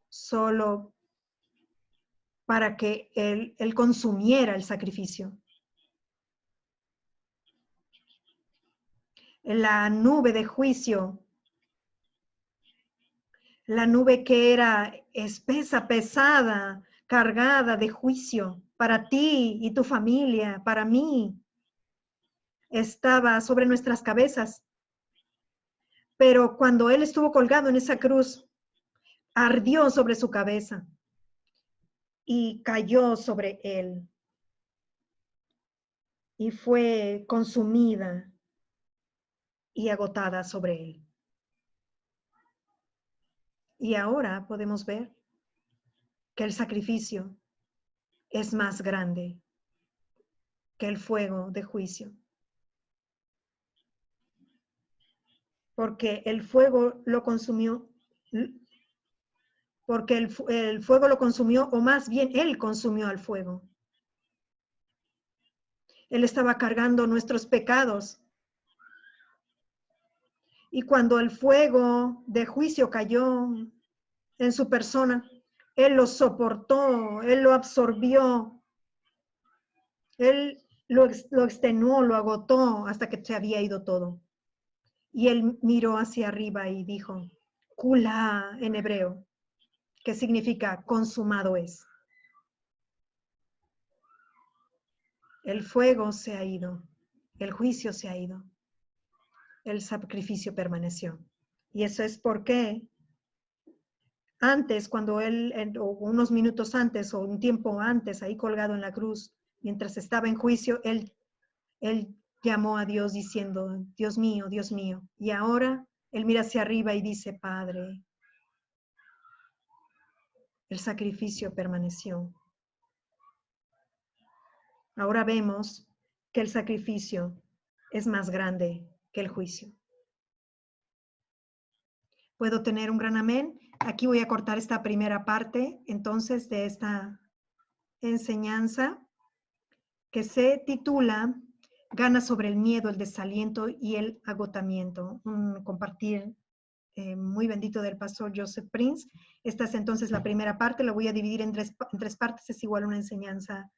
S1: solo para que él consumiera el sacrificio. La nube de juicio, la nube que era espesa, pesada, cargada de juicio para ti y tu familia, para mí, estaba sobre nuestras cabezas. Pero cuando él estuvo colgado en esa cruz, ardió sobre su cabeza y cayó sobre él y fue consumida y agotada sobre él. Y ahora podemos ver que el sacrificio es más grande que el fuego de juicio. Porque el fuego lo consumió, el fuego lo consumió, o más bien él consumió al fuego. Él estaba cargando nuestros pecados. Y cuando el fuego de juicio cayó en su persona, él lo soportó, él lo absorbió, él lo extenuó, lo agotó hasta que se había ido todo. Y él miró hacia arriba y dijo, Kula en hebreo, que significa consumado es. El fuego se ha ido, el juicio se ha ido, el sacrificio permaneció. Y eso es porque antes, cuando él, o unos minutos antes, o un tiempo antes, ahí colgado en la cruz, mientras estaba en juicio, él llamó a Dios diciendo, Dios mío, Dios mío. Y ahora él mira hacia arriba y dice, Padre, el sacrificio permaneció. Ahora vemos que el sacrificio es más grande que el juicio. ¿Puedo tener un gran amén? Aquí voy a cortar esta primera parte, entonces, de esta enseñanza que se titula Gana sobre el miedo, el desaliento y el agotamiento. Un compartir muy bendito del pastor Joseph Prince. Esta es entonces la primera parte, la voy a dividir en tres partes, es igual una enseñanza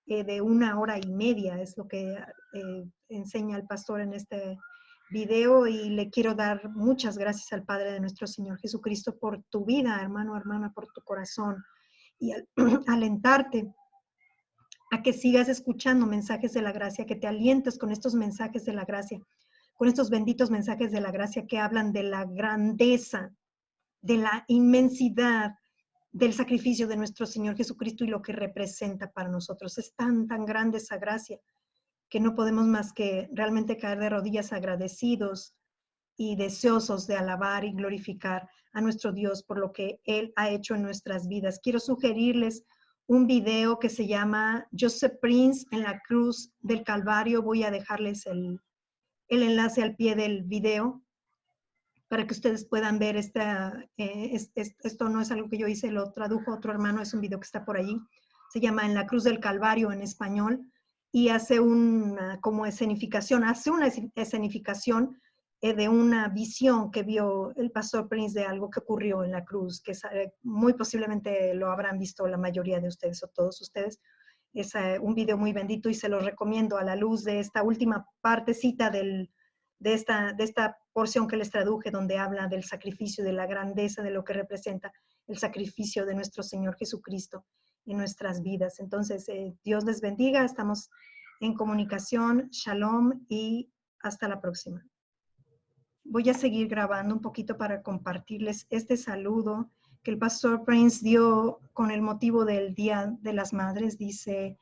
S1: de 1 hora y media, es lo que enseña el pastor en este video, y le quiero dar muchas gracias al Padre de nuestro Señor Jesucristo por tu vida, hermano, hermana, por tu corazón, y alentarte a que sigas escuchando mensajes de la gracia, que te alientes con estos mensajes de la gracia, con estos benditos mensajes de la gracia que hablan de la grandeza, de la inmensidad del sacrificio de nuestro Señor Jesucristo y lo que representa para nosotros. Es tan, tan grande esa gracia que no podemos más que realmente caer de rodillas agradecidos y deseosos de alabar y glorificar a nuestro Dios por lo que Él ha hecho en nuestras vidas. Quiero sugerirles un video que se llama Joseph Prince en la cruz del Calvario. Voy a dejarles el enlace al pie del video para que ustedes puedan ver esto no es algo que yo hice, lo tradujo otro hermano, es un video que está por allí. Se llama En la cruz del Calvario en español, y hace una escenificación de una visión que vio el pastor Prince de algo que ocurrió en la cruz, que muy posiblemente lo habrán visto la mayoría de ustedes o todos ustedes. Es un video muy bendito y se los recomiendo a la luz de esta última partecita de esta porción que les traduje, donde habla del sacrificio, de la grandeza de lo que representa el sacrificio de nuestro Señor Jesucristo en nuestras vidas. Entonces, Dios les bendiga, estamos en comunicación, shalom, y hasta la próxima. Voy a seguir grabando un poquito para compartirles este saludo que el pastor Prince dio con el motivo del Día de las Madres. Dice: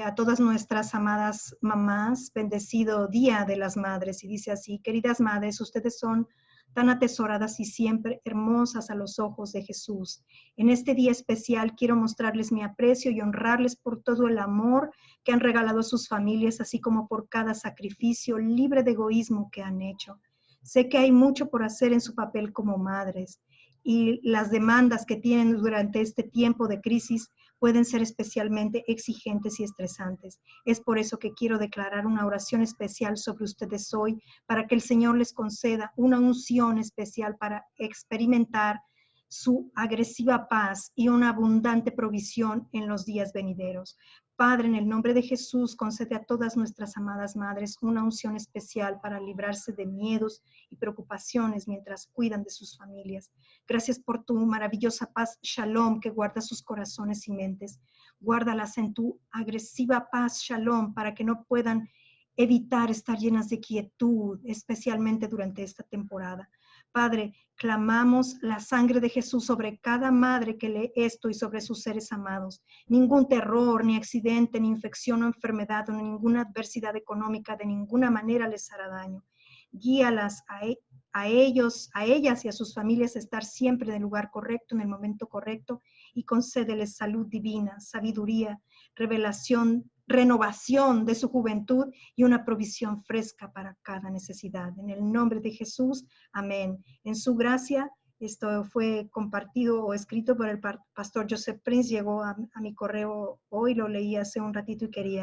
S1: a todas nuestras amadas mamás, bendecido Día de las Madres. Y dice así: queridas madres, ustedes son tan atesoradas y siempre hermosas a los ojos de Jesús. En este día especial quiero mostrarles mi aprecio y honrarles por todo el amor que han regalado a sus familias, así como por cada sacrificio libre de egoísmo que han hecho. Sé que hay mucho por hacer en su papel como madres, y las demandas que tienen durante este tiempo de crisis pueden ser especialmente exigentes y estresantes. Es por eso que quiero declarar una oración especial sobre ustedes hoy, para que el Señor les conceda una unción especial para experimentar su agresiva paz y una abundante provisión en los días venideros. Padre, en el nombre de Jesús, concede a todas nuestras amadas madres una unción especial para librarse de miedos y preocupaciones mientras cuidan de sus familias. Gracias por tu maravillosa paz, Shalom, que guarda sus corazones y mentes. Guárdalas en tu agresiva paz, Shalom, para que no puedan evitar estar llenas de quietud, especialmente durante esta temporada. Padre, clamamos la sangre de Jesús sobre cada madre que lee esto y sobre sus seres amados. Ningún terror, ni accidente, ni infección o enfermedad, o ninguna adversidad económica de ninguna manera les hará daño. Guíalas a ellos, a ellas y a sus familias a estar siempre en el lugar correcto, en el momento correcto, y concédeles salud divina, sabiduría, revelación, renovación de su juventud y una provisión fresca para cada necesidad. En el nombre de Jesús, amén. En su gracia, esto fue compartido o escrito por el pastor Joseph Prince, llegó a mi correo hoy, lo leí hace un ratito y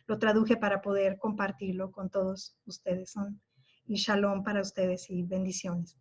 S1: lo traduje para poder compartirlo con todos ustedes. Y shalom para ustedes y bendiciones.